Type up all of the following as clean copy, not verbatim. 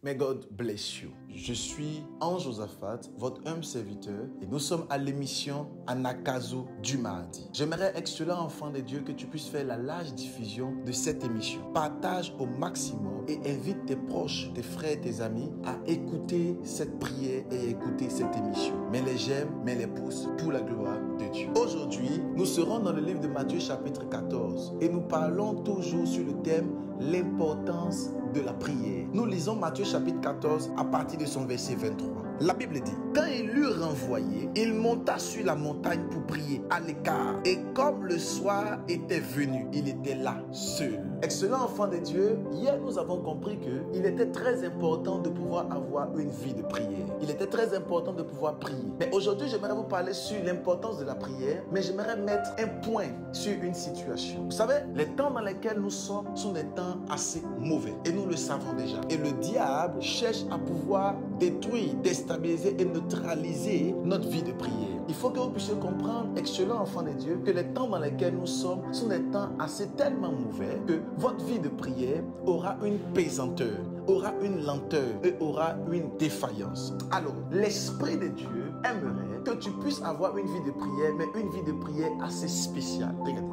May God bless you. Je suis Ange Josaphat, votre humble serviteur, et nous sommes à l'émission Anakazu du mardi. J'aimerais, excellent enfant de Dieu, que tu puisses faire la large diffusion de cette émission. Partage au maximum et invite tes proches, tes frères, tes amis à écouter cette prière et écouter cette émission. Mets les j'aime, mets les pouces pour la gloire de Dieu. Aujourd'hui, nous serons dans le livre de Matthieu chapitre 14 et nous parlons toujours sur le thème l'importance de la prière. Nous lisons Matthieu chapitre 14 à partir de son verset 23. La Bible dit: quand il l'eut renvoyé, il monta sur la montagne pour prier à l'écart. Et comme le soir était venu, il était là, seul. Excellent enfant de Dieu, hier nous avons compris qu'il était très important de pouvoir avoir une vie de prière. Il était très important de pouvoir prier. Mais aujourd'hui, j'aimerais vous parler sur l'importance de la prière, mais j'aimerais mettre un point sur une situation. Vous savez, les temps dans lesquels nous sommes sont des temps assez mauvais. Et nous le savons déjà. Et le diable cherche à pouvoir détruire, déstabiliser et neutraliser notre vie de prière. Il faut que vous puissiez comprendre, excellent enfant de Dieu, que les temps dans lesquels nous sommes sont des temps assez tellement mauvais que votre vie de prière aura une pesanteur, aura une lenteur et aura une défaillance. Alors, l'Esprit de Dieu aimerait que tu puisses avoir une vie de prière, mais une vie de prière assez spéciale. Regardez,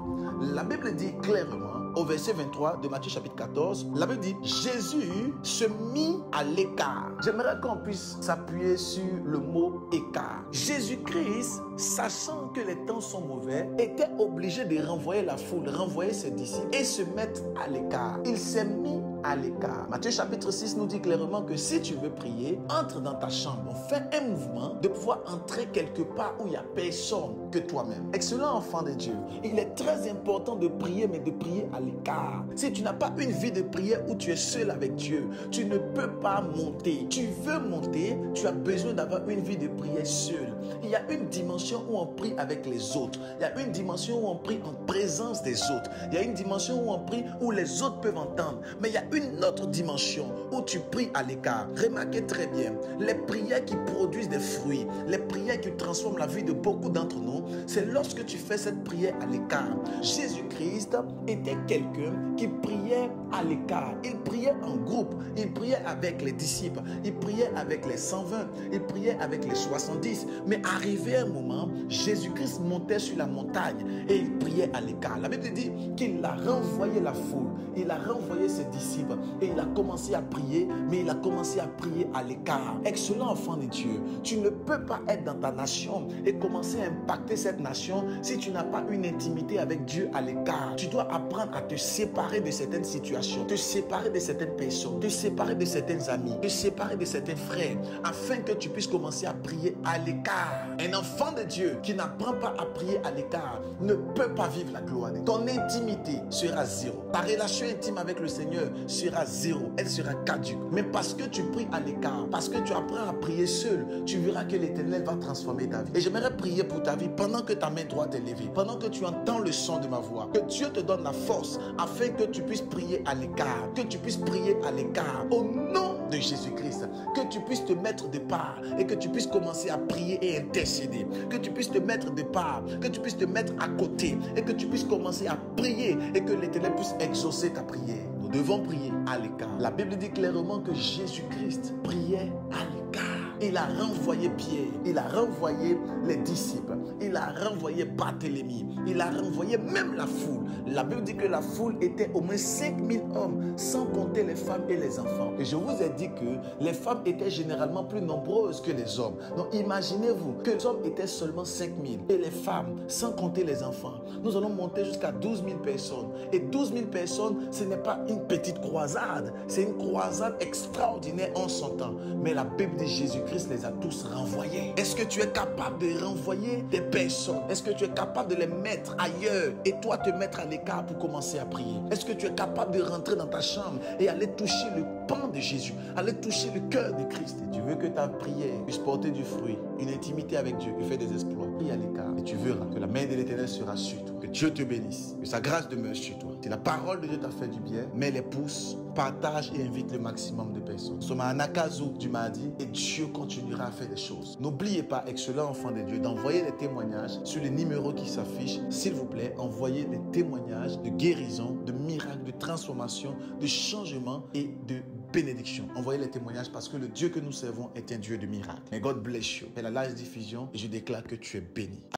la Bible dit clairement, au verset 23 de Matthieu chapitre 14, la Bible dit: Jésus se mit à l'écart. J'aimerais qu'on puisse s'appuyer sur le mot écart. Jésus-Christ, sachant que les temps sont mauvais, était obligé de renvoyer la foule, renvoyer ses disciples et se mettre à l'écart. Il s'est mis à l'écart. Matthieu chapitre 6 nous dit clairement que si tu veux prier, entre dans ta chambre, fais un mouvement de pouvoir entrer quelque part où il n'y a personne que toi-même. Excellent enfant de Dieu, il est très important de prier, mais de prier à l'écart. Si tu n'as pas une vie de prière où tu es seul avec Dieu, tu ne peux pas monter. Tu veux monter, tu as besoin d'avoir une vie de prière seule. Il y a une dimension où on prie avec les autres. Il y a une dimension où on prie en présence des autres. Il y a une dimension où on prie où les autres peuvent entendre. Mais il y a une autre dimension où tu pries à l'écart. Remarquez très bien, les prières qui produisent des fruits, les prières qui transforment la vie de beaucoup d'entre nous, c'est lorsque tu fais cette prière à l'écart. Jésus-Christ était quelqu'un qui priait à l'écart. Il priait en groupe, il priait avec les disciples, il priait avec les 120, il priait avec les 70. Mais arrivé un moment, Jésus-Christ montait sur la montagne et il priait à l'écart. La Bible dit qu'il a renvoyé la foule, il a renvoyé ses disciples et il a commencé à prier, mais il a commencé à prier à l'écart. Excellent enfant de Dieu, tu ne peux pas être dans ta nation et commencer à impacter cette nation si tu n'as pas une intimité avec Dieu à l'écart. Tu dois apprendre à te séparer de certaines situations, te séparer de certaines personnes, te séparer de certains amis, te séparer de certains frères, afin que tu puisses commencer à prier à l'écart. Un enfant de Dieu qui n'apprend pas à prier à l'écart ne peut pas vivre la gloire de Dieu. Ton intimité sera zéro. Ta relation intime avec le Seigneur sera zéro. Elle sera caduque. Mais parce que tu pries à l'écart, parce que tu apprends à prier seul, tu verras que l'Éternel va transformer ta vie. Et j'aimerais prier pour ta vie pendant que ta main droite est levée, pendant que tu entends le son de ma voix. Que Dieu te donne la force afin que tu puisses prier à l'écart, que tu puisses prier à l'écart au nom de Jésus-Christ, que tu puisses te mettre de part et que tu puisses commencer à prier et intercéder, que tu puisses te mettre de part, que tu puisses te mettre à côté et que tu puisses commencer à prier et que l'Éternel puisse exaucer ta prière. Nous devons prier à l'écart. La Bible dit clairement que Jésus-Christ priait à l'écart. Il a renvoyé Pierre, il a renvoyé les disciples, il a renvoyé Barthélemy, il a renvoyé même la foule. La Bible dit que la foule était au moins 5000 hommes, sans compter les femmes et les enfants. Et je vous ai dit que les femmes étaient généralement plus nombreuses que les hommes. Donc imaginez-vous que les hommes étaient seulement 5000 et les femmes, sans compter les enfants. Nous allons monter jusqu'à 12 000 personnes. Et 12 000 personnes, ce n'est pas une petite croisade, c'est une croisade extraordinaire en son temps. Mais la Bible dit Jésus Christ les a tous renvoyés. Est-ce que tu es capable de renvoyer des personnes? Est-ce que tu es capable de les mettre ailleurs et toi te mettre à l'écart pour commencer à prier? Est-ce que tu es capable de rentrer dans ta chambre et aller toucher le pan de Jésus, aller toucher le cœur de Christ? Et tu veux que ta prière puisse porter du fruit, une intimité avec Dieu et faire des exploits. Prie à l'écart et tu verras que la main de l'Éternel sera sur toi, que Dieu te bénisse, que sa grâce demeure sur toi. Si la parole de Dieu t'a fait du bien, mets les pouces, partage et invite le maximum de personnes. Nous sommes à Anakazu du mardi et Dieu continuera à faire des choses. N'oubliez pas, excellent enfant de Dieu, d'envoyer des témoignages sur les numéros qui s'affichent. S'il vous plaît, envoyez des témoignages de guérison, de miracles, de transformation, de changement et de bénédiction. Envoyez les témoignages parce que le Dieu que nous servons est un Dieu de miracles. Mais God bless you. Fais la large diffusion et je déclare que tu es béni.